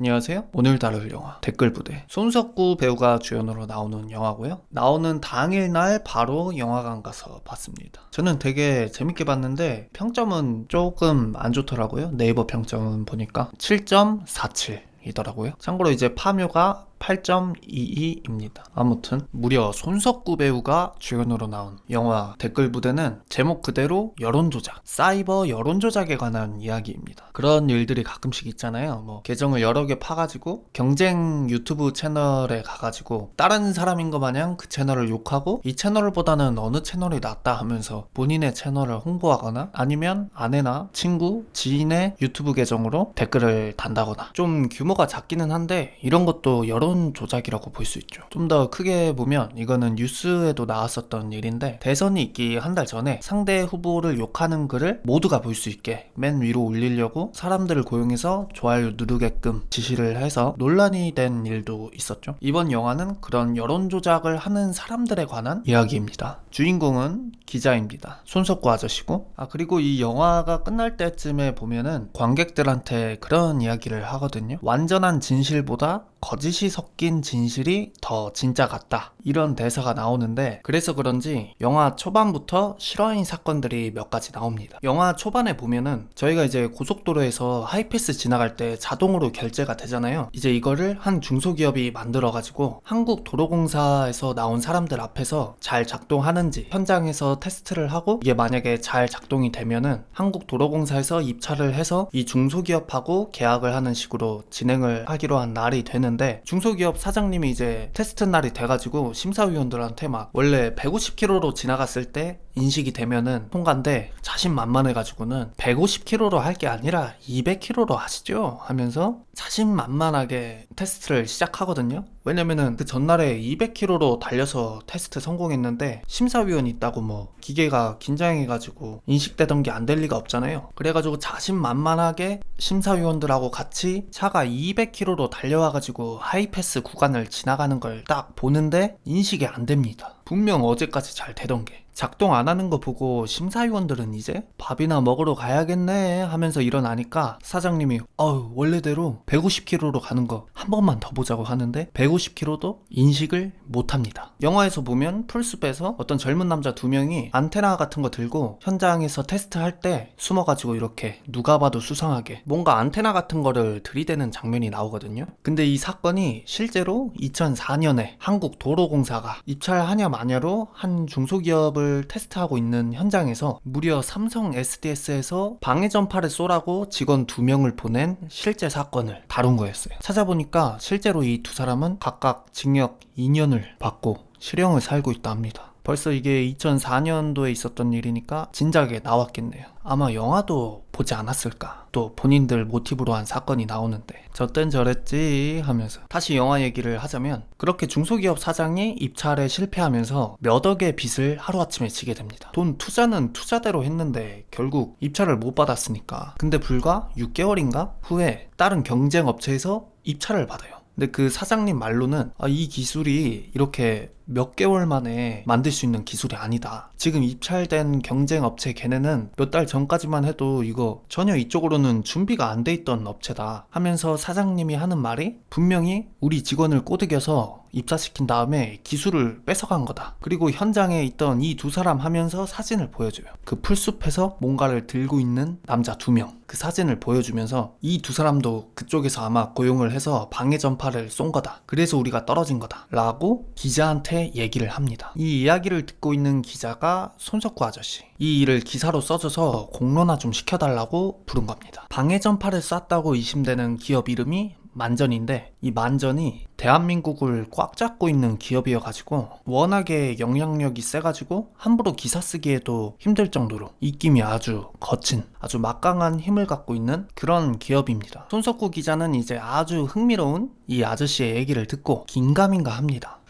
안녕하세요. 오늘 다룰 영화 댓글부대. 손석구 배우가 주연으로 나오는 영화고요. 나오는 당일날 바로 영화관 가서 봤습니다. 저는 되게 재밌게 봤는데 평점은 조금 안 좋더라고요. 네이버 평점 보니까 7.47 이더라고요. 참고로 이제 파묘가 8.22입니다. 아무튼 무려 손석구 배우가 주연으로 나온 영화 댓글부대는 제목 그대로 여론조작, 사이버 여론조작에 관한 이야기입니다. 그런 일들이 가끔씩 있잖아요. 뭐 계정을 여러 개 파가지고 경쟁 유튜브 채널에 가가지고 다른 사람인 것 마냥 그 채널을 욕하고 이 채널보다는 어느 채널이 낫다 하면서 본인의 채널을 홍보하거나 아니면 아내나 친구, 지인의 유튜브 계정으로 댓글을 단다거나 좀 규모가 작기는 한데 이런 것도 여론 조작이라고 볼 수 있죠. 좀 더 크게 보면 이거는 뉴스에도 나왔었던 일인데 대선이 있기 한 달 전에 상대 후보를 욕하는 글을 모두가 볼 수 있게 맨 위로 올리려고 사람들을 고용해서 좋아요 누르게끔 지시를 해서 논란이 된 일도 있었죠. 이번 영화는 그런 여론 조작을 하는 사람들에 관한 이야기입니다. 주인공은 기자입니다. 손석구 아저씨고 그리고 이 영화가 끝날 때쯤에 보면은 관객들한테 그런 이야기를 하거든요. 완전한 진실보다 거짓이 섞인 진실이 더 진짜 같다, 이런 대사가 나오는데 그래서 그런지 영화 초반부터 실화인 사건들이 몇 가지 나옵니다. 영화 초반에 보면은 저희가 이제 고속도로에서 하이패스 지나갈 때 자동으로 결제가 되잖아요. 이제 이거를 한 중소기업이 만들어가지고 한국도로공사에서 나온 사람들 앞에서 잘 작동하는지 현장에서 테스트를 하고 이게 만약에 잘 작동이 되면은 한국도로공사에서 입찰을 해서 이 중소기업하고 계약을 하는 식으로 진행을 하기로 한 날이 되는데 중소기업 사장님이 이제 테스트 날이 돼가지고 심사위원들한테 막 원래 150km로 지나갔을 때 인식이 되면은 통과인데 자신만만해가지고는 150km로 할 게 아니라 200km로 하시죠 하면서 자신만만하게 테스트를 시작하거든요. 왜냐면은 그 전날에 200km로 달려서 테스트 성공했는데 심사위원이 있다고 뭐 기계가 긴장해가지고 인식되던 게 안 될 리가 없잖아요. 그래가지고 자신만만하게 심사위원들하고 같이 차가 200km로 달려와가지고 하이패스 구간을 지나가는 걸 딱 보는데 인식이 안 됩니다. 분명 어제까지 잘 되던 게 작동 안 하는 거 보고 심사위원들은 이제 밥이나 먹으러 가야겠네 하면서 일어나니까 사장님이 원래대로 150km로 가는 거 한 번만 더 보자고 하는데 150km도 인식을 못 합니다. 영화에서 보면 풀숲에서 어떤 젊은 남자 두 명이 안테나 같은 거 들고 현장에서 테스트할 때 숨어가지고 이렇게 누가 봐도 수상하게 뭔가 안테나 같은 거를 들이대는 장면이 나오거든요. 근데 이 사건이 실제로 2004년에 한국도로공사가 입찰하냐 마냐로 한 중소기업을 테스트하고 있는 현장에서 무려 삼성 SDS에서 방해 전파를 쏘라고 직원 2명을 보낸 실제 사건을 다룬 거였어요. 찾아보니까 실제로 이 두 사람은 각각 징역 2년을 받고 실형을 살고 있다 합니다. 벌써 이게 2004년도에 있었던 일이니까 진작에 나왔겠네요. 아마 영화도 보지 않았을까. 또 본인들 모티브로 한 사건이 나오는데 저땐 저랬지 하면서 다시 영화 얘기를 하자면 그렇게 중소기업 사장이 입찰에 실패하면서 몇 억의 빚을 하루아침에 지게 됩니다. 돈 투자는 투자대로 했는데 결국 입찰을 못 받았으니까. 근데 불과 6개월인가 후에 다른 경쟁 업체에서 입찰을 받아요. 근데 그 사장님 말로는 이 기술이 이렇게 몇 개월 만에 만들 수 있는 기술이 아니다. 지금 입찰된 경쟁업체 걔네는 몇 달 전까지만 해도 이거 전혀 이쪽으로는 준비가 안 돼 있던 업체다 하면서 사장님이 하는 말이 분명히 우리 직원을 꼬드겨서 입사시킨 다음에 기술을 뺏어간 거다. 그리고 현장에 있던 이 두 사람 하면서 사진을 보여줘요. 그 풀숲에서 뭔가를 들고 있는 남자 2명. 그 사진을 보여주면서 이 두 사람도 그쪽에서 아마 고용을 해서 방해 전파를 쏜 거다. 그래서 우리가 떨어진 거다. 라고 기자한테 얘기를 합니다. 이 이야기를 듣고 있는 기자가 손석구 아저씨. 이 일을 기사로 써줘서 공론화 좀 시켜달라고 부른 겁니다. 방해 전파를 쐈다고 의심되는 기업 이름이 만전인데 이 만전이 대한민국을 꽉 잡고 있는 기업이어가지고 워낙에 영향력이 세가지고 함부로 기사 쓰기에도 힘들 정도로 입김이 아주 거친 아주 막강한 힘을 갖고 있는 그런 기업입니다. 손석구 기자는 이제 아주 흥미로운 이 아저씨의 얘기를 듣고 긴가민가 합니다.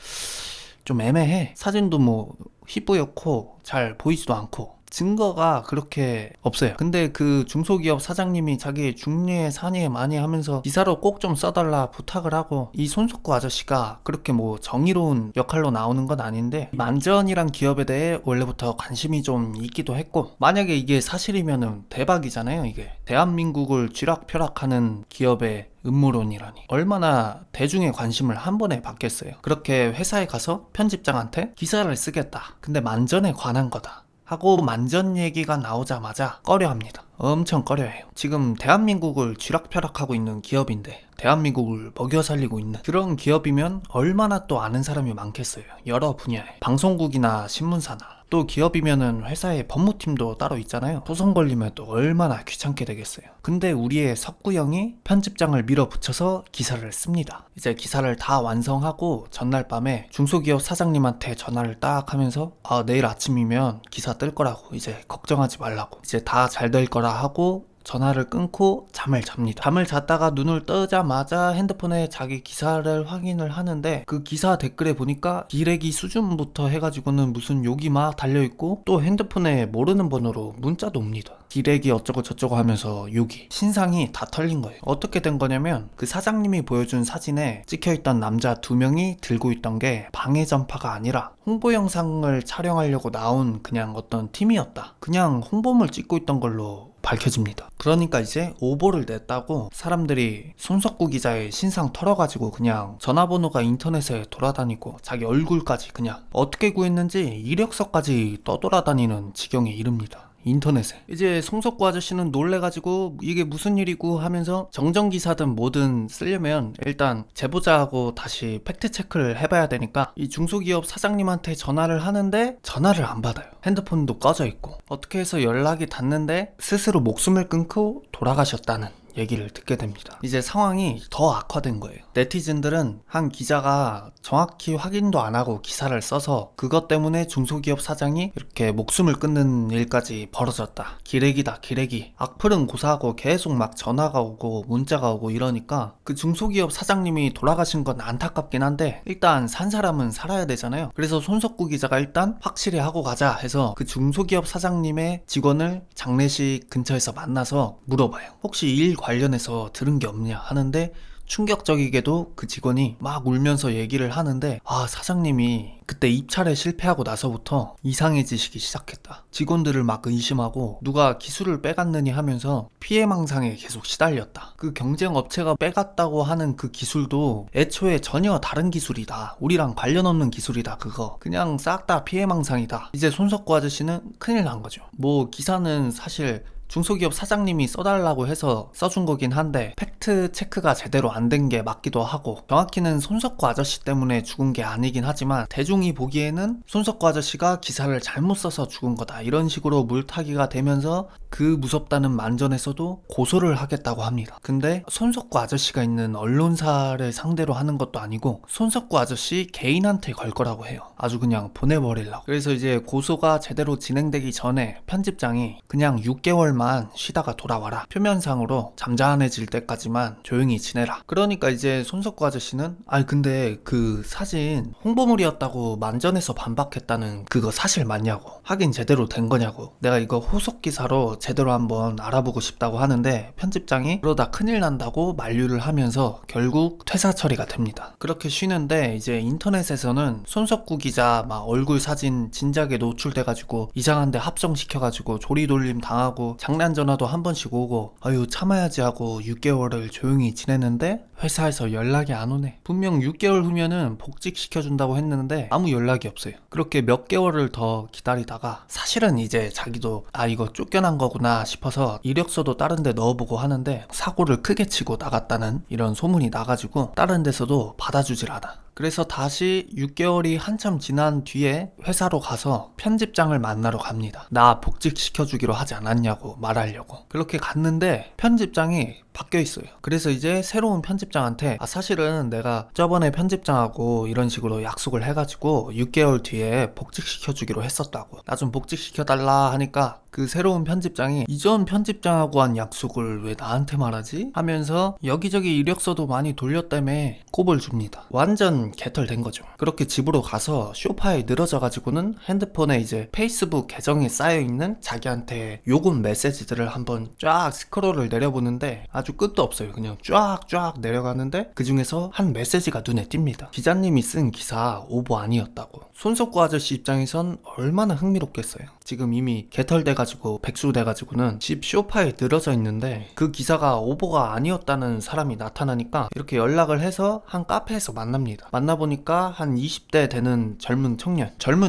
좀 애매해. 사진도 뭐 휘뿌옇고 잘 보이지도 않고 증거가 그렇게 없어요. 근데 그 중소기업 사장님이 자기 중리에 산이에 많이 하면서 기사로 꼭 좀 써달라 부탁을 하고, 이 손석구 아저씨가 그렇게 뭐 정의로운 역할로 나오는 건 아닌데 만전이란 기업에 대해 원래부터 관심이 좀 있기도 했고, 만약에 이게 사실이면은 대박이잖아요. 이게 대한민국을 쥐락펴락하는 기업의 음모론이라니 얼마나 대중의 관심을 한 번에 받겠어요. 그렇게 회사에 가서 편집장한테 기사를 쓰겠다, 근데 만전에 관한 거다 하고 만전 얘기가 나오자마자 꺼려합니다. 엄청 꺼려해요. 지금 대한민국을 쥐락펴락하고 있는 기업인데, 대한민국을 먹여 살리고 있는 그런 기업이면 얼마나 또 아는 사람이 많겠어요. 여러 분야에 방송국이나 신문사나, 또 기업이면은 회사에 법무팀도 따로 있잖아요. 소송 걸리면 또 얼마나 귀찮게 되겠어요. 근데 우리의 석구 형이 편집장을 밀어붙여서 기사를 씁니다. 이제 기사를 다 완성하고 전날 밤에 중소기업 사장님한테 전화를 딱 하면서 내일 아침이면 기사 뜰 거라고, 이제 걱정하지 말라고, 이제 다 잘 될 거라 하고 전화를 끊고 잠을 잡니다. 잠을 잤다가 눈을 뜨자마자 핸드폰에 자기 기사를 확인을 하는데, 그 기사 댓글에 보니까 기레기 수준부터 해가지고는 무슨 욕이 막 달려있고, 또 핸드폰에 모르는 번호로 문자도 옵니다. 기레기 어쩌고 저쩌고 하면서 욕이, 신상이 다 털린 거예요. 어떻게 된 거냐면, 그 사장님이 보여준 사진에 찍혀있던 남자 2명이 들고 있던 게 방해 전파가 아니라 홍보 영상을 촬영하려고 나온 그냥 어떤 팀이었다. 그냥 홍보물 찍고 있던 걸로 밝혀집니다. 그러니까 이제 오보를 냈다고 사람들이 손석구 기자의 신상 털어가지고 그냥 전화번호가 인터넷에 돌아다니고 자기 얼굴까지 그냥 어떻게 구했는지 이력서까지 떠돌아다니는 지경에 이릅니다. 인터넷에. 이제 손석구 아저씨는 놀래가지고 이게 무슨 일이고 하면서 정정기사든 뭐든 쓰려면 일단 제보자하고 다시 팩트체크를 해봐야 되니까 이 중소기업 사장님한테 전화를 하는데 전화를 안 받아요. 핸드폰도 꺼져 있고. 어떻게 해서 연락이 닿는데 스스로 목숨을 끊고 돌아가셨다는 얘기를 듣게 됩니다. 이제 상황이 더 악화된 거예요. 네티즌들은 한 기자가 정확히 확인도 안 하고 기사를 써서 그것 때문에 중소기업 사장이 이렇게 목숨을 끊는 일까지 벌어졌다, 기레기다 기레기, 악플은 고사하고 계속 막 전화가 오고 문자가 오고 이러니까 그 중소기업 사장님이 돌아가신 건 안타깝긴 한데 일단 산 사람은 살아야 되잖아요. 그래서 손석구 기자가 일단 확실히 하고 가자 해서 그 중소기업 사장님의 직원을 장례식 근처에서 만나서 물어봐요. 혹시 일 관련해서 들은 게 없냐 하는데, 충격적이게도 그 직원이 막 울면서 얘기를 하는데, 사장님이 그때 입찰에 실패하고 나서부터 이상해지시기 시작했다. 직원들을 막 의심하고 누가 기술을 빼갔느니 하면서 피해망상에 계속 시달렸다. 그 경쟁 업체가 빼갔다고 하는 그 기술도 애초에 전혀 다른 기술이다, 우리랑 관련 없는 기술이다, 그거 그냥 싹 다 피해망상이다. 이제 손석구 아저씨는 큰일 난 거죠. 뭐 기사는 사실 중소기업 사장님이 써달라고 해서 써준 거긴 한데 팩트 체크가 제대로 안 된 게 맞기도 하고, 정확히는 손석구 아저씨 때문에 죽은 게 아니긴 하지만 대중이 보기에는 손석구 아저씨가 기사를 잘못 써서 죽은 거다, 이런 식으로 물타기가 되면서 그 무섭다는 만전에서도 고소를 하겠다고 합니다. 근데 손석구 아저씨가 있는 언론사를 상대로 하는 것도 아니고 손석구 아저씨 개인한테 걸 거라고 해요. 아주 그냥 보내버리려고. 그래서 이제 고소가 제대로 진행되기 전에 편집장이 그냥 6개월만 쉬다가 돌아와라, 표면상으로 잠잠해질 때까지만 조용히 지내라. 그러니까 이제 손석구 아저씨는 근데 그 사진 홍보물이었다고 만전에서 반박했다는 그거 사실 맞냐고, 확인 제대로 된 거냐고, 내가 이거 후속 기사로 제대로 한번 알아보고 싶다고 하는데, 편집장이 그러다 큰일 난다고 만류를 하면서 결국 퇴사 처리가 됩니다. 그렇게 쉬는데 이제 인터넷에서는 손석구 기자 막 얼굴 사진 진작에 노출돼가지고 이상한데 합성시켜가지고 조리돌림 당하고 장난 전화도 한 번씩 오고, 참아야지 하고 6개월을 조용히 지냈는데 회사에서 연락이 안 오네. 분명 6개월 후면은 복직시켜준다고 했는데 아무 연락이 없어요. 그렇게 몇 개월을 더 기다리다가 사실은 이제 자기도 이거 쫓겨난 거구나 싶어서 이력서도 다른 데 넣어보고 하는데 사고를 크게 치고 나갔다는 이런 소문이 나가지고 다른 데서도 받아주질 않아. 그래서 다시 6개월이 한참 지난 뒤에 회사로 가서 편집장을 만나러 갑니다. 나 복직시켜주기로 하지 않았냐고 말하려고. 그렇게 갔는데 편집장이 바뀌어 있어요. 그래서 이제 새로운 편집장한테 사실은 내가 저번에 편집장하고 이런 식으로 약속을 해가지고 6개월 뒤에 복직시켜주기로 했었다고, 나 좀 복직시켜달라 하니까 그 새로운 편집장이 이전 편집장하고 한 약속을 왜 나한테 말하지? 하면서 여기저기 이력서도 많이 돌렸다며 꼽을 줍니다. 완전 개털된 거죠. 그렇게 집으로 가서 소파에 늘어져가지고는 핸드폰에 이제 페이스북 계정에 쌓여있는 자기한테 요금 메시지들을 한번 쫙 스크롤을 내려보는데 아주 끝도 없어요. 그냥 쫙쫙 내려가는데 그 중에서 한 메시지가 눈에 띕니다. 기자님이 쓴 기사 오보 아니었다고. 손석구 아저씨 입장에선 얼마나 흥미롭겠어요. 지금 이미 개털돼가지고 백수돼가지고는 집 소파에 늘어져 있는데 그 기사가 오보가 아니었다는 사람이 나타나니까 이렇게 연락을 해서 한 카페에서 만납니다. 만나보니까 한 20대 되는 젊은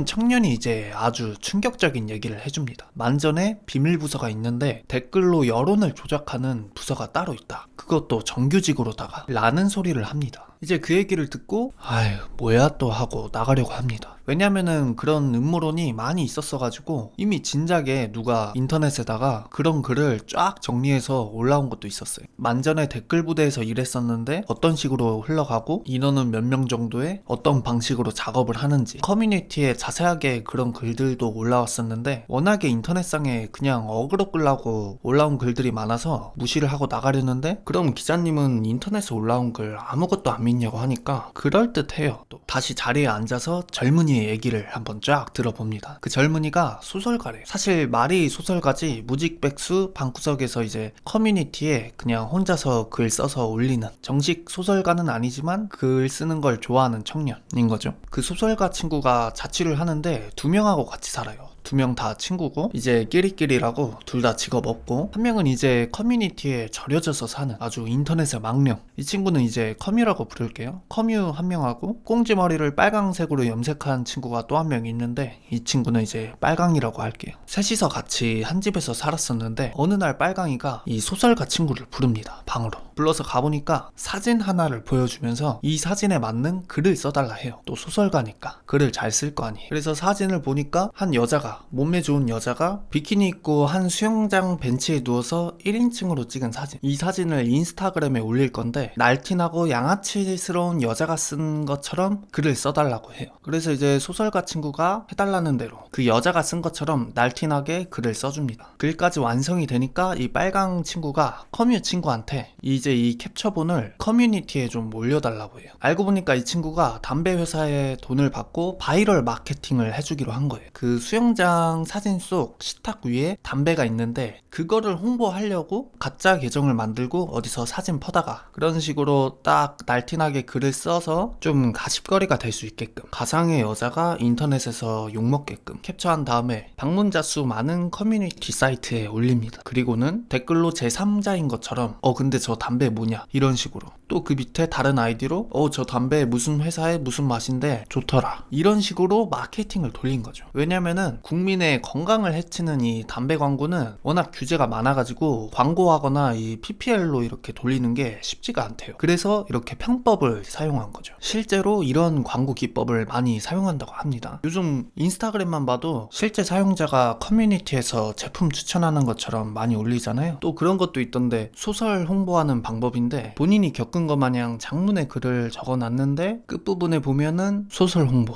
청년이 이제 아주 충격적인 얘기를 해줍니다. 만전에 비밀 부서가 있는데 댓글로 여론을 조작하는 부서가 따로 있다. 그것도 정규직으로다가 라는 소리를 합니다. 이제 그 얘기를 듣고 아휴 뭐야 또 하고 나가려고 합니다. 왜냐면은 그런 음모론이 많이 있었어가지고 이미 진작에 누가 인터넷에다가 그런 글을 쫙 정리해서 올라온 것도 있었어요. 만전에 댓글 부대에서 일했었는데 어떤 식으로 흘러가고 인원은 몇 명 정도에 어떤 방식으로 작업을 하는지 커뮤니티에 자세하게 그런 글들도 올라왔었는데 워낙에 인터넷상에 그냥 어그로 끌라고 올라온 글들이 많아서 무시를 하고 나가려는데 그럼 기자님은 인터넷에 올라온 글 아무것도 안 믿냐고 하니까 그럴듯해요. 또 다시 자리에 앉아서 젊은이의 얘기를 한번 쫙 들어봅니다. 그 젊은이가 소설가래요. 사실 말이 소설가지 무직백수 방구석에서 이제 커뮤니티에 그냥 혼자서 글 써서 올리는 정식 소설가는 아니지만 글 쓰는 걸 좋아하는 청년인 거죠. 그 소설가 친구가 자취를 하는데 2명하고 같이 살아요. 2명 다 친구고 이제 끼리끼리라고 둘 다 직업 없고 한 명은 이제 커뮤니티에 절여져서 사는 아주 인터넷의 망령. 이 친구는 이제 커뮤라고 부를게요. 커뮤 한 명하고 꽁지머리를 빨강색으로 염색한 친구가 또 한 명 있는데 이 친구는 이제 빨강이라고 할게요. 셋이서 같이 한 집에서 살았었는데 어느 날 빨강이가 이 소설가 친구를 부릅니다. 방으로 불러서 가보니까 사진 하나를 보여주면서 이 사진에 맞는 글을 써달라 해요. 또 소설가니까 글을 잘 쓸 거 아니에요. 그래서 사진을 보니까 한 여자가 몸매 좋은 여자가 비키니 입고 한 수영장 벤치에 누워서 1인칭으로 찍은 사진. 이 사진을 인스타그램에 올릴 건데 날티나고 양아치스러운 여자가 쓴 것처럼 글을 써달라고 해요. 그래서 이제 소설가 친구가 해달라는 대로 그 여자가 쓴 것처럼 날티나게 글을 써줍니다. 글까지 완성이 되니까 이 빨강 친구가 커뮤 친구한테 이제 이 캡처본을 커뮤니티에 좀 올려달라고 해요. 알고 보니까 이 친구가 담배 회사에 돈을 받고 바이럴 마케팅을 해주기로 한 거예요. 그 수영장 사진 속 식탁 위에 담배가 있는데 그거를 홍보하려고 가짜 계정을 만들고 어디서 사진 퍼다가 그런 식으로 딱 날티나게 글을 써서 좀 가십거리가 될 수 있게끔 가상의 여자가 인터넷에서 욕먹게끔 캡처한 다음에 방문자 수 많은 커뮤니티 사이트에 올립니다. 그리고는 댓글로 제3자인 것처럼 근데 저 담배 뭐냐 이런 식으로 또 그 밑에 다른 아이디로 저 담배 무슨 회사에 무슨 맛인데 좋더라 이런 식으로 마케팅을 돌린 거죠. 왜냐면은 국민의 건강을 해치는 이 담배 광고는 워낙 규제가 많아가지고 광고하거나 이 PPL로 이렇게 돌리는 게 쉽지가 않대요. 그래서 이렇게 편법을 사용한 거죠. 실제로 이런 광고 기법을 많이 사용한다고 합니다. 요즘 인스타그램만 봐도 실제 사용자가 커뮤니티에서 제품 추천하는 것처럼 많이 올리잖아요. 또 그런 것도 있던데 소설 홍보하는 방법인데 본인이 겪은 것 마냥 장문의 글을 적어놨는데 끝부분에 보면은 소설 홍보.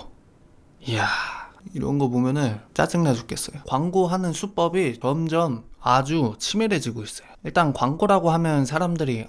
이야 이런 거 보면은 짜증나 죽겠어요. 광고하는 수법이 점점 아주 치밀해지고 있어요. 일단 광고라고 하면 사람들이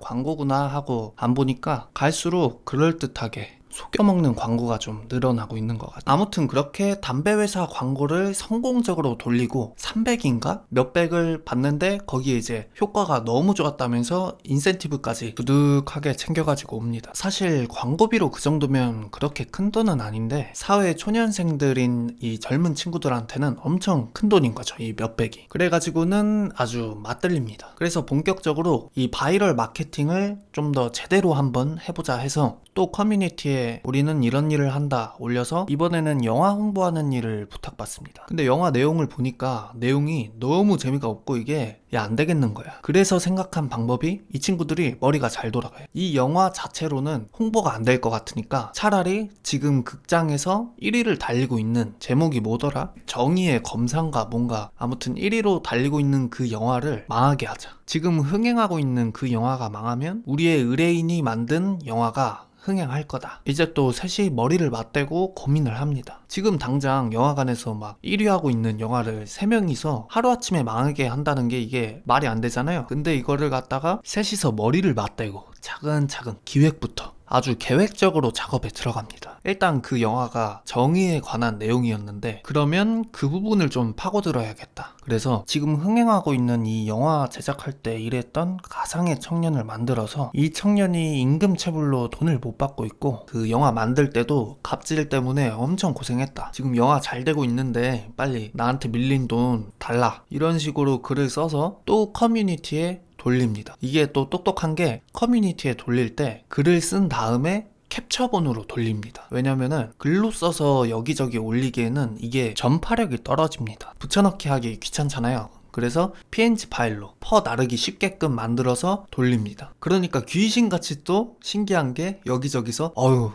광고구나 하고 안 보니까 갈수록 그럴듯하게 속여먹는 광고가 좀 늘어나고 있는 것 같아요. 아무튼 그렇게 담배 회사 광고를 성공적으로 돌리고 300인가? 몇백을 받는데 거기에 이제 효과가 너무 좋았다면서 인센티브까지 두둑하게 챙겨가지고 옵니다. 사실 광고비로 그 정도면 그렇게 큰 돈은 아닌데 사회 초년생들인 이 젊은 친구들한테는 엄청 큰 돈인 거죠. 이 몇백이. 그래가지고는 아주 맞들립니다. 그래서 본격적으로 이 바이럴 마케팅을 좀 더 제대로 한번 해보자 해서 또 커뮤니티에 우리는 이런 일을 한다 올려서 이번에는 영화 홍보하는 일을 부탁받습니다. 근데 영화 내용을 보니까 내용이 너무 재미가 없고 이게 안 되겠는 거야. 그래서 생각한 방법이 이 친구들이 머리가 잘 돌아가요. 이 영화 자체로는 홍보가 안 될 것 같으니까 차라리 지금 극장에서 1위를 달리고 있는 제목이 뭐더라? 정의의 검사인가 뭔가 아무튼 1위로 달리고 있는 그 영화를 망하게 하자. 지금 흥행하고 있는 그 영화가 망하면 우리의 의뢰인이 만든 영화가 흥행할 거다. 이제 또 셋이 머리를 맞대고 고민을 합니다. 지금 당장 영화관에서 막 1위 하고 있는 영화를 3명이서 하루아침에 망하게 한다는 게 이게 말이 안 되잖아요. 근데 이거를 갖다가 셋이서 머리를 맞대고 차근차근 기획부터 아주 계획적으로 작업에 들어갑니다. 일단 그 영화가 정의에 관한 내용이었는데 그러면 그 부분을 좀 파고들어야겠다. 그래서 지금 흥행하고 있는 이 영화 제작할 때 일했던 가상의 청년을 만들어서 이 청년이 임금체불로 돈을 못 받고 있고 그 영화 만들 때도 갑질 때문에 엄청 고생했다. 지금 영화 잘 되고 있는데 빨리 나한테 밀린 돈 달라. 이런 식으로 글을 써서 또 커뮤니티에 돌립니다. 이게 또 똑똑한 게 커뮤니티에 돌릴 때 글을 쓴 다음에 캡처본으로 돌립니다. 왜냐면은 글로 써서 여기저기 올리기에는 이게 전파력이 떨어집니다. 붙여넣기 하기 귀찮잖아요. 그래서 png 파일로 나르기 쉽게끔 만들어서 돌립니다. 그러니까 귀신같이 또 신기한 게 여기저기서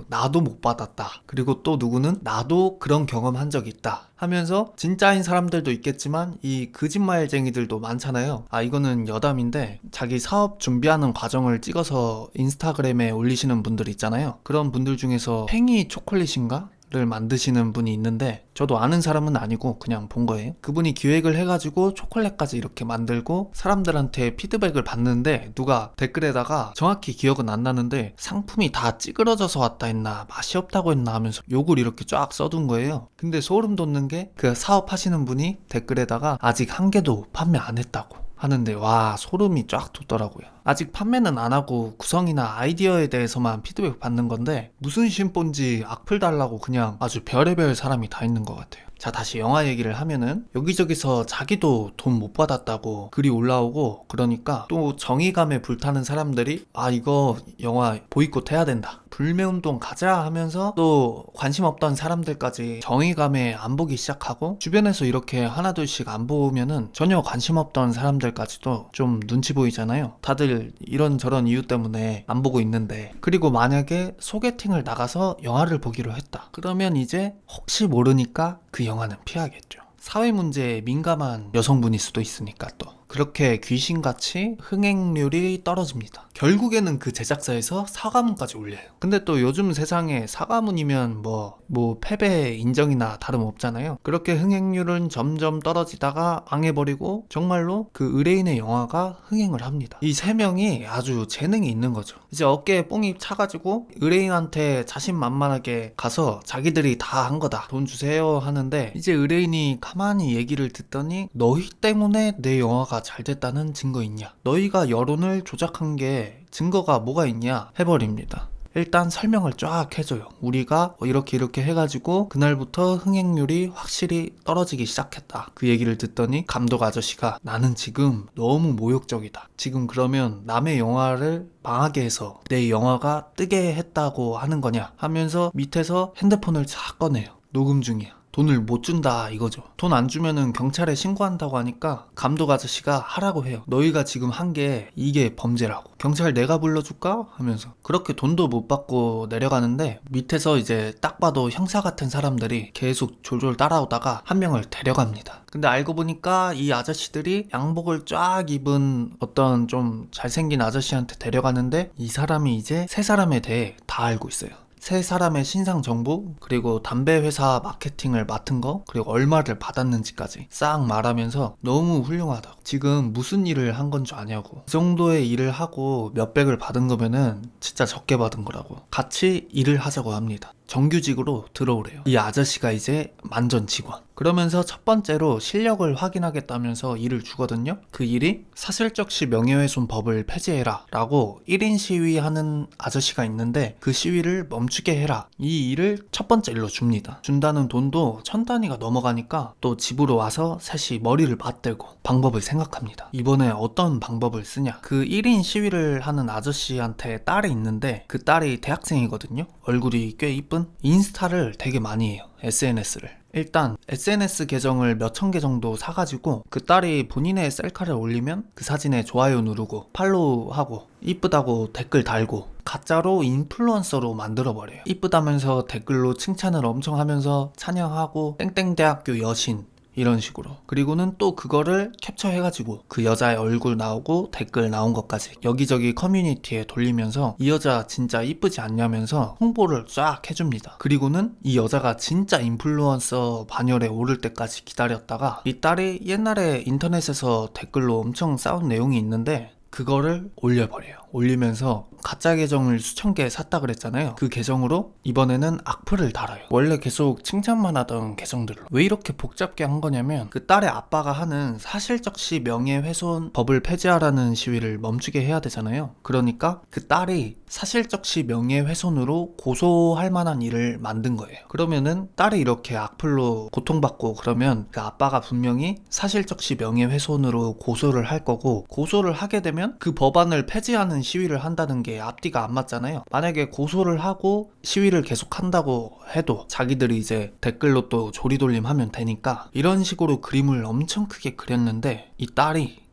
나도 못 받았다. 그리고 또 누구는 나도 그런 경험 한 적 있다 하면서 진짜인 사람들도 있겠지만 이 거짓말쟁이들도 많잖아요. 이거는 여담인데 자기 사업 준비하는 과정을 찍어서 인스타그램에 올리시는 분들 있잖아요. 그런 분들 중에서 팽이 초콜릿인가? 를 만드시는 분이 있는데 저도 아는 사람은 아니고 그냥 본 거예요. 그분이 기획을 해가지고 초콜릿까지 이렇게 만들고 사람들한테 피드백을 받는데 누가 댓글에다가 정확히 기억은 안 나는데 상품이 다 찌그러져서 왔다 했나 맛이 없다고 했나 하면서 욕을 이렇게 쫙 써둔 거예요. 근데 소름 돋는 게 그 사업하시는 분이 댓글에다가 아직 한 개도 판매 안 했다고 하는데 와 소름이 쫙 돋더라고요. 아직 판매는 안 하고 구성이나 아이디어에 대해서만 피드백 받는 건데 무슨 심본지 악플 달라고 그냥 아주 별의별 사람이 다 있는 것 같아요. 자, 다시 영화 얘기를 하면은 여기저기서 자기도 돈 못 받았다고 글이 올라오고 그러니까 또 정의감에 불타는 사람들이 이거 영화 보이콧 해야 된다. 불매운동 가자 하면서 또 관심 없던 사람들까지 정의감에 안 보기 시작하고 주변에서 이렇게 하나둘씩 안 보면은 전혀 관심 없던 사람들까지도 좀 눈치 보이잖아요. 다들 이런저런 이유 때문에 안 보고 있는데 그리고 만약에 소개팅을 나가서 영화를 보기로 했다. 그러면 이제 혹시 모르니까 그 영화는 피하겠죠. 사회 문제에 민감한 여성분일 수도 있으니까 또 그렇게 귀신같이 흥행률이 떨어집니다. 결국에는 그 제작사에서 사과문까지 올려요. 근데 또 요즘 세상에 사과문이면 뭐 패배 인정이나 다름없잖아요. 그렇게 흥행률은 점점 떨어지다가 망해버리고 정말로 그 의뢰인의 영화가 흥행을 합니다. 이 세 명이 아주 재능이 있는 거죠. 이제 어깨에 뽕이 차가지고 의뢰인한테 자신만만하게 가서 자기들이 다 한 거다. 돈 주세요 하는데 이제 의뢰인이 가만히 얘기를 듣더니 너희 때문에 내 영화가 잘 됐다는 증거 있냐? 너희가 여론을 조작한 게 증거가 뭐가 있냐? 해버립니다. 일단 설명을 쫙 해줘요. 우리가 이렇게 해가지고 그날부터 흥행률이 확실히 떨어지기 시작했다. 그 얘기를 듣더니 감독 아저씨가 나는 지금 너무 모욕적이다. 지금 그러면 남의 영화를 망하게 해서 내 영화가 뜨게 했다고 하는 거냐 하면서 밑에서 핸드폰을 싹 꺼내요. 녹음 중이야. 돈을 못 준다 이거죠. 돈 안 주면은 경찰에 신고한다고 하니까 감독 아저씨가 하라고 해요. 너희가 지금 한 게 이게 범죄라고. 경찰 내가 불러줄까? 하면서 그렇게 돈도 못 받고 내려가는데 밑에서 이제 딱 봐도 형사 같은 사람들이 계속 졸졸 따라오다가 한 명을 데려갑니다. 근데 알고 보니까 이 아저씨들이 양복을 쫙 입은 어떤 좀 잘생긴 아저씨한테 데려가는데 이 사람이 이제 세 사람에 대해 다 알고 있어요. 세 사람의 신상 정보, 그리고 담배 회사 마케팅을 맡은 거, 그리고 얼마를 받았는지까지 싹 말하면서 너무 훌륭하다고. 지금 무슨 일을 한 건 줄 아냐고. 그 정도의 일을 하고 몇백을 받은 거면은 진짜 적게 받은 거라고. 같이 일을 하자고 합니다. 정규직으로 들어오래요. 이 아저씨가 이제 만전 직원. 그러면서 첫 번째로 실력을 확인하겠다면서 일을 주거든요. 그 일이 사실적시 명예훼손 법을 폐지해라 라고 1인 시위하는 아저씨가 있는데 그 시위를 멈추게 해라. 이 일을 첫 번째 일로 줍니다. 준다는 돈도 1000단위가 넘어가니까 또 집으로 와서 셋이 머리를 맞대고 방법을 생각합니다. 이번에 어떤 방법을 쓰냐. 그 1인 시위를 하는 아저씨한테 딸이 있는데 그 딸이 대학생이거든요. 얼굴이 꽤 이쁜 인스타를 되게 많이 해요. SNS를. 일단 SNS 계정을 몇천 개 정도 사가지고 그 딸이 본인의 셀카를 올리면 그 사진에 좋아요 누르고 팔로우하고 이쁘다고 댓글 달고 가짜로 인플루언서로 만들어버려요. 이쁘다면서 댓글로 칭찬을 엄청 하면서 찬양하고 땡땡대학교 여신 이런 식으로. 그리고는 또 그거를 캡처해가지고 그 여자의 얼굴 나오고 댓글 나온 것까지 여기저기 커뮤니티에 돌리면서 이 여자 진짜 이쁘지 않냐면서 홍보를 쫙 해줍니다. 그리고는 이 여자가 진짜 인플루언서 반열에 오를 때까지 기다렸다가 이 딸이 옛날에 인터넷에서 댓글로 엄청 싸운 내용이 있는데 그거를 올려버려요. 올리면서 가짜 계정을 수천 개 샀다 그랬잖아요. 그 계정으로 이번에는 악플을 달아요. 원래 계속 칭찬만 하던 계정들로. 왜 이렇게 복잡게 한 거냐면 그 딸의 아빠가 하는 사실적시 명예훼손 법을 폐지하라는 시위를 멈추게 해야 되잖아요. 그러니까 그 딸이 사실적시 명예훼손으로 고소할 만한 일을 만든 거예요. 그러면은 딸이 이렇게 악플로 고통받고 그러면 그 아빠가 분명히 사실적시 명예훼손으로 고소를 할 거고, 고소를 하게 되면 그 법안을 폐지하는 시위를 한다는 게 앞뒤가 안 맞잖아요. 만약에 고소를 하고 시위를 계속 한다고 해도 자기들이 이제 댓글로 또 조리돌림 하면 되니까 이런 식으로 그림을 엄청 크게 그렸는데 이 딸이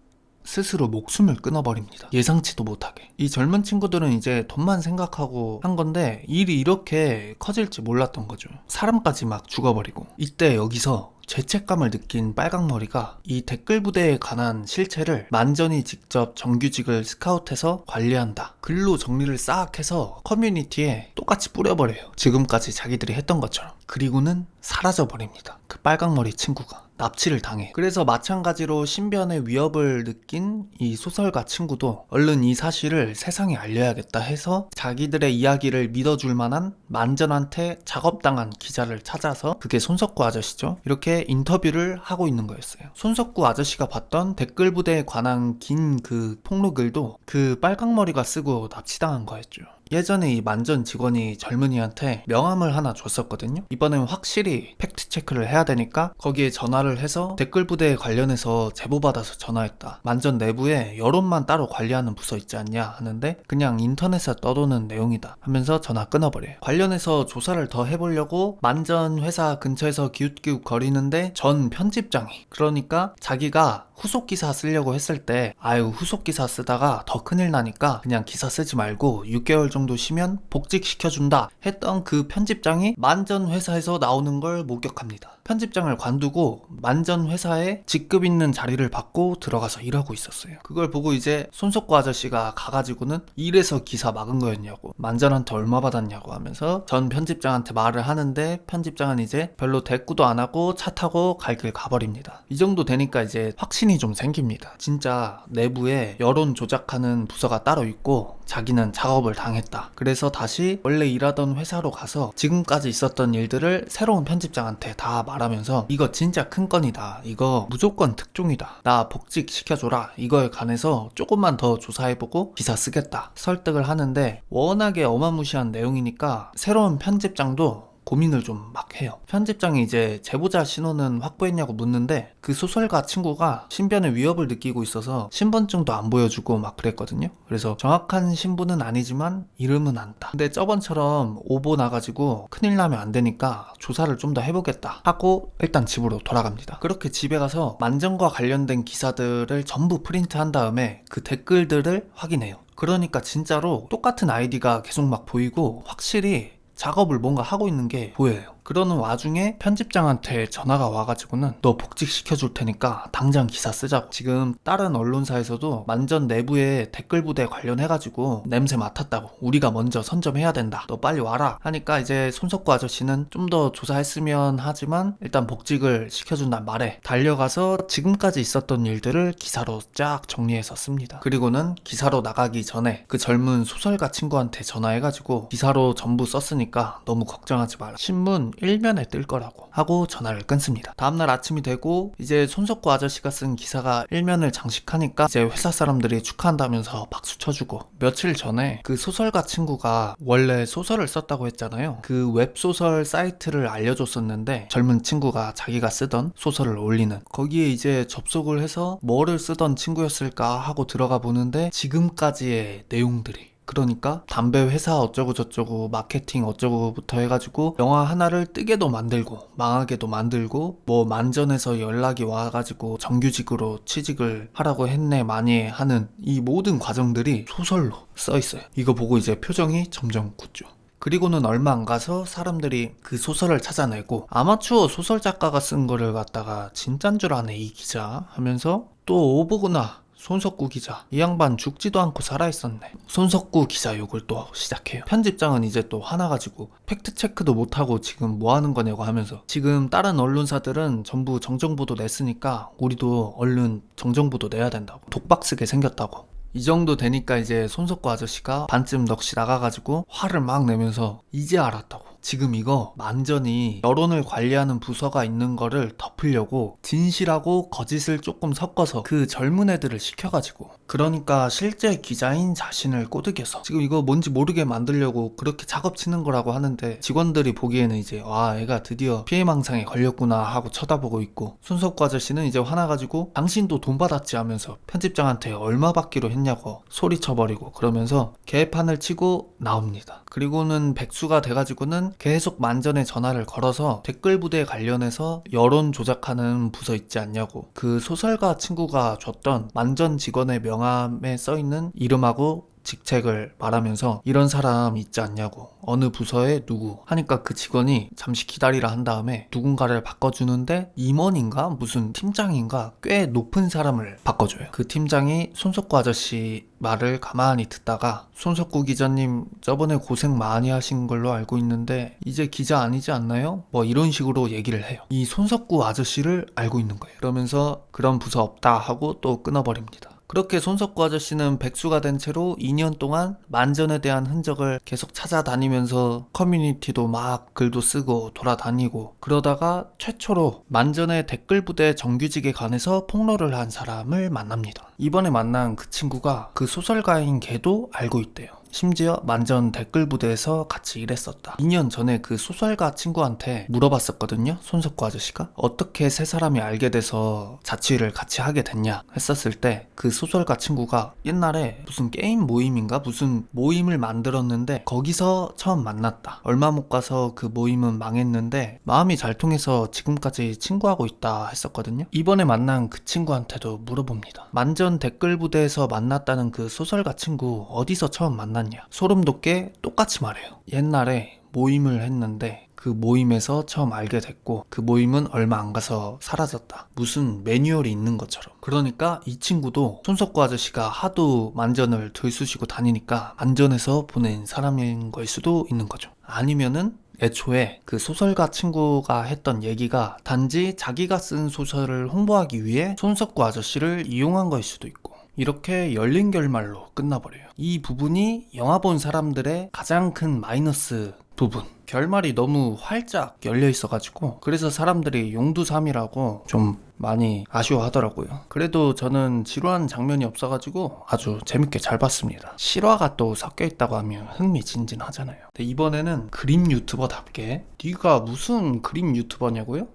스스로 목숨을 끊어버립니다. 예상치도 못하게. 이 젊은 친구들은 이제 돈만 생각하고 한 건데 일이 이렇게 커질지 몰랐던 거죠. 사람까지 막 죽어버리고. 이때 여기서 죄책감을 느낀 빨강머리가 이 댓글 부대에 관한 실체를 만전이 직접 정규직을 스카웃해서 관리한다, 글로 정리를 싹 해서 커뮤니티에 똑같이 뿌려버려요. 지금까지 자기들이 했던 것처럼. 그리고는 사라져버립니다. 그 빨강머리 친구가 납치를 당해. 그래서 마찬가지로 신변의 위협을 느낀 이 소설가 친구도 얼른 이 사실을 세상에 알려야겠다 해서 자기들의 이야기를 믿어줄 만한 만전한테 작업당한 기자를 찾아서, 그게 손석구 아저씨죠, 이렇게 인터뷰를 하고 있는 거였어요. 손석구 아저씨가 봤던 댓글 부대에 관한 긴 그 폭로글도 그 빨강머리가 쓰고 납치당한 거였죠. 예전에 이 만전 직원이 젊은이한테 명함을 하나 줬었거든요. 이번엔 확실히 팩트체크를 해야 되니까 거기에 전화를 해서 댓글 부대에 관련해서 제보받아서 전화했다. 만전 내부에 여론만 따로 관리하는 부서 있지 않냐 하는데 그냥 인터넷에 떠도는 내용이다 하면서 전화 끊어버려요. 관련해서 조사를 더 해보려고 만전 회사 근처에서 기웃기웃 거리는데 전 편집장이, 그러니까 자기가 후속 기사 쓰려고 했을 때 아유 후속 기사 쓰다가 더 큰일 나니까 그냥 기사 쓰지 말고 6개월 정도 쉬면 복직시켜준다 했던 그 편집장이 만전 회사에서 나오는 걸 목격합니다. 편집장을 관두고 만전 회사에 직급 있는 자리를 받고 들어가서 일하고 있었어요. 그걸 보고 이제 손석구 아저씨가 가가지고는 이래서 기사 막은 거였냐고, 만전한테 얼마 받았냐고 하면서 전 편집장한테 말을 하는데 편집장은 이제 별로 대꾸도 안 하고 차 타고 갈 길 가버립니다. 이 정도 되니까 이제 확신이 좀 생깁니다. 진짜 내부에 여론 조작하는 부서가 따로 있고 자기는 작업을 당했다. 그래서 다시 원래 일하던 회사로 가서 지금까지 있었던 일들을 새로운 편집장한테 다 말하면서 이거 진짜 큰 건이다, 이거 무조건 특종이다, 나 복직시켜줘라, 이거에 관해서 조금만 더 조사해보고 기사 쓰겠다 설득을 하는데, 워낙에 어마무시한 내용이니까 새로운 편집장도 고민을 좀 막 해요. 편집장이 이제 제보자 신원은 확보했냐고 묻는데 그 소설가 친구가 신변의 위협을 느끼고 있어서 신분증도 안 보여주고 막 그랬거든요. 그래서 정확한 신분은 아니지만 이름은 안다. 근데 저번처럼 오보 나가지고 큰일 나면 안 되니까 조사를 좀 더 해보겠다 하고 일단 집으로 돌아갑니다. 그렇게 집에 가서 만전과 관련된 기사들을 전부 프린트한 다음에 그 댓글들을 확인해요. 그러니까 진짜로 똑같은 아이디가 계속 막 보이고 확실히 작업을 뭔가 하고 있는 게 보여요. 그러는 와중에 편집장한테 전화가 와가지고는 너 복직시켜줄 테니까 당장 기사 쓰자고. 지금 다른 언론사에서도 만전 내부에 댓글 부대 관련해가지고 냄새 맡았다고, 우리가 먼저 선점해야 된다, 너 빨리 와라 하니까 이제 손석구 아저씨는 좀 더 조사했으면 하지만 일단 복직을 시켜준단 말에 달려가서 지금까지 있었던 일들을 기사로 쫙 정리해서 씁니다. 그리고는 기사로 나가기 전에 그 젊은 소설가 친구한테 전화해가지고 기사로 전부 썼으니까 너무 걱정하지 마라, 신문 1면에 뜰 거라고 하고 전화를 끊습니다. 다음날 아침이 되고 이제 손석구 아저씨가 쓴 기사가 1면을 장식하니까 이제 회사 사람들이 축하한다면서 박수 쳐주고, 며칠 전에 그 소설가 친구가 원래 소설을 썼다고 했잖아요. 그 웹소설 사이트를 알려줬었는데 젊은 친구가 자기가 쓰던 소설을 올리는, 거기에 이제 접속을 해서 뭐를 쓰던 친구였을까 하고 들어가 보는데 지금까지의 내용들이, 그러니까 담배 회사 어쩌고 저쩌고 마케팅 어쩌고부터 해가지고 영화 하나를 뜨게도 만들고 망하게도 만들고 뭐 만전에서 연락이 와가지고 정규직으로 취직을 하라고 했네 많이 하는 이 모든 과정들이 소설로 써있어요. 이거 보고 이제 표정이 점점 굳죠. 그리고는 얼마 안 가서 사람들이 그 소설을 찾아내고 아마추어 소설 작가가 쓴 거를 갖다가 진짠 줄 아네 이 기자 하면서 또 오보구나 손석구 기자 이 양반 죽지도 않고 살아있었네. 손석구 기자 욕을 또 시작해요. 편집장은 이제 또 화나가지고 팩트체크도 못하고 지금 뭐하는 거냐고 하면서 지금 다른 언론사들은 전부 정정보도 냈으니까 우리도 얼른 정정보도 내야 된다고 독박쓰게 생겼다고. 이 정도 되니까 이제 손석구 아저씨가 반쯤 넋이 나가가지고 화를 막 내면서 이제 알았다고. 지금 이거 만전이 여론을 관리하는 부서가 있는 거를 덮으려고 진실하고 거짓을 조금 섞어서 그 젊은 애들을 시켜가지고 그러니까 실제 기자인 자신을 꼬드겨서 지금 이거 뭔지 모르게 만들려고 그렇게 작업치는 거라고 하는데 직원들이 보기에는 이제 와 애가 드디어 피해망상에 걸렸구나 하고 쳐다보고 있고 손석구 아저씨는 이제 화나가지고 당신도 돈 받았지 하면서 편집장한테 얼마 받기로 했냐고 소리쳐버리고 그러면서 개판을 치고 나옵니다. 그리고는 백수가 돼가지고는 계속 만전에 전화를 걸어서 댓글 부대 관련해서 여론 조작하는 부서 있지 않냐고 그 소설가 친구가 줬던 만전 직원의 명함에 써있는 이름하고 직책을 말하면서 이런 사람 있지 않냐고 어느 부서에 누구 하니까 그 직원이 잠시 기다리라 한 다음에 누군가를 바꿔주는데 임원인가 무슨 팀장인가 꽤 높은 사람을 바꿔줘요. 그 팀장이 손석구 아저씨 말을 가만히 듣다가 손석구 기자님 저번에 고생 많이 하신 걸로 알고 있는데 이제 기자 아니지 않나요? 뭐 이런 식으로 얘기를 해요. 이 손석구 아저씨를 알고 있는 거예요. 그러면서 그런 부서 없다 하고 또 끊어버립니다. 그렇게 손석구 아저씨는 백수가 된 채로 2년 동안 만전에 대한 흔적을 계속 찾아다니면서 커뮤니티도 막 글도 쓰고 돌아다니고 그러다가 최초로 만전의 댓글 부대 정규직에 관해서 폭로를 한 사람을 만납니다. 이번에 만난 그 친구가 그 소설가인 걔도 알고 있대요. 심지어 만전 댓글 부대에서 같이 일했었다. 2년 전에 그 소설가 친구한테 물어봤었거든요. 손석구 아저씨가 어떻게 세 사람이 알게 돼서 자취를 같이 하게 됐냐 했었을 때 그 소설가 친구가 옛날에 무슨 게임 모임인가 무슨 모임을 만들었는데 거기서 처음 만났다. 얼마 못 가서 그 모임은 망했는데 마음이 잘 통해서 지금까지 친구하고 있다 했었거든요. 이번에 만난 그 친구한테도 물어봅니다. 만전 댓글 부대에서 만났다는 그 소설가 친구 어디서 처음 만났냐? 소름 돋게 똑같이 말해요. 옛날에 모임을 했는데 그 모임에서 처음 알게 됐고 그 모임은 얼마 안 가서 사라졌다. 무슨 매뉴얼이 있는 것처럼. 그러니까 이 친구도 손석구 아저씨가 하도 만전을 들쑤시고 다니니까 만전에서 보낸 사람인 걸 수도 있는 거죠. 아니면은 애초에 그 소설가 친구가 했던 얘기가 단지 자기가 쓴 소설을 홍보하기 위해 손석구 아저씨를 이용한 거일 수도 있고 이렇게 열린 결말로 끝나버려요. 이 부분이 영화 본 사람들의 가장 큰 마이너스 부분. 결말이 너무 활짝 열려 있어가지고 그래서 사람들이 용두삼이라고 좀 많이 아쉬워하더라고요. 그래도 저는 지루한 장면이 없어가지고 아주 재밌게 잘 봤습니다. 실화가 또 섞여 있다고 하면 흥미진진하잖아요. 근데 이번에는 그림 유튜버답게 네가 무슨 그림 유튜버냐고요?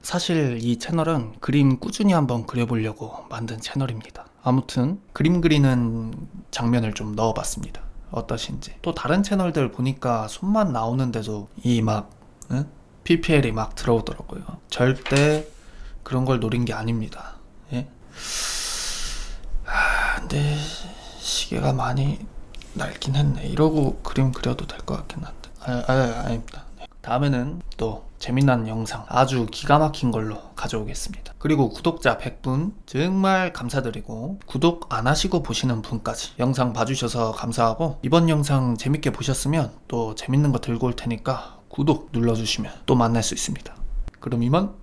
사실 이 채널은 그림 꾸준히 한번 그려보려고 만든 채널입니다. 아무튼 그림 그리는 장면을 좀 넣어봤습니다. 어떠신지. 또 다른 채널들 보니까 손만 나오는데도 이 막 PPL이 막 들어오더라고요. 절대 그런 걸 노린 게 아닙니다. 예? 근데 시계가 많이 낡긴 했네. 이러고 그림 그려도 될 것 같긴 한데 아닙니다. 다음에는 또 재미난 영상 아주 기가 막힌 걸로 가져오겠습니다. 그리고 구독자 100분 정말 감사드리고 구독 안 하시고 보시는 분까지 영상 봐주셔서 감사하고 이번 영상 재밌게 보셨으면 또 재밌는 거 들고 올 테니까 구독 눌러주시면 또 만날 수 있습니다. 그럼 이만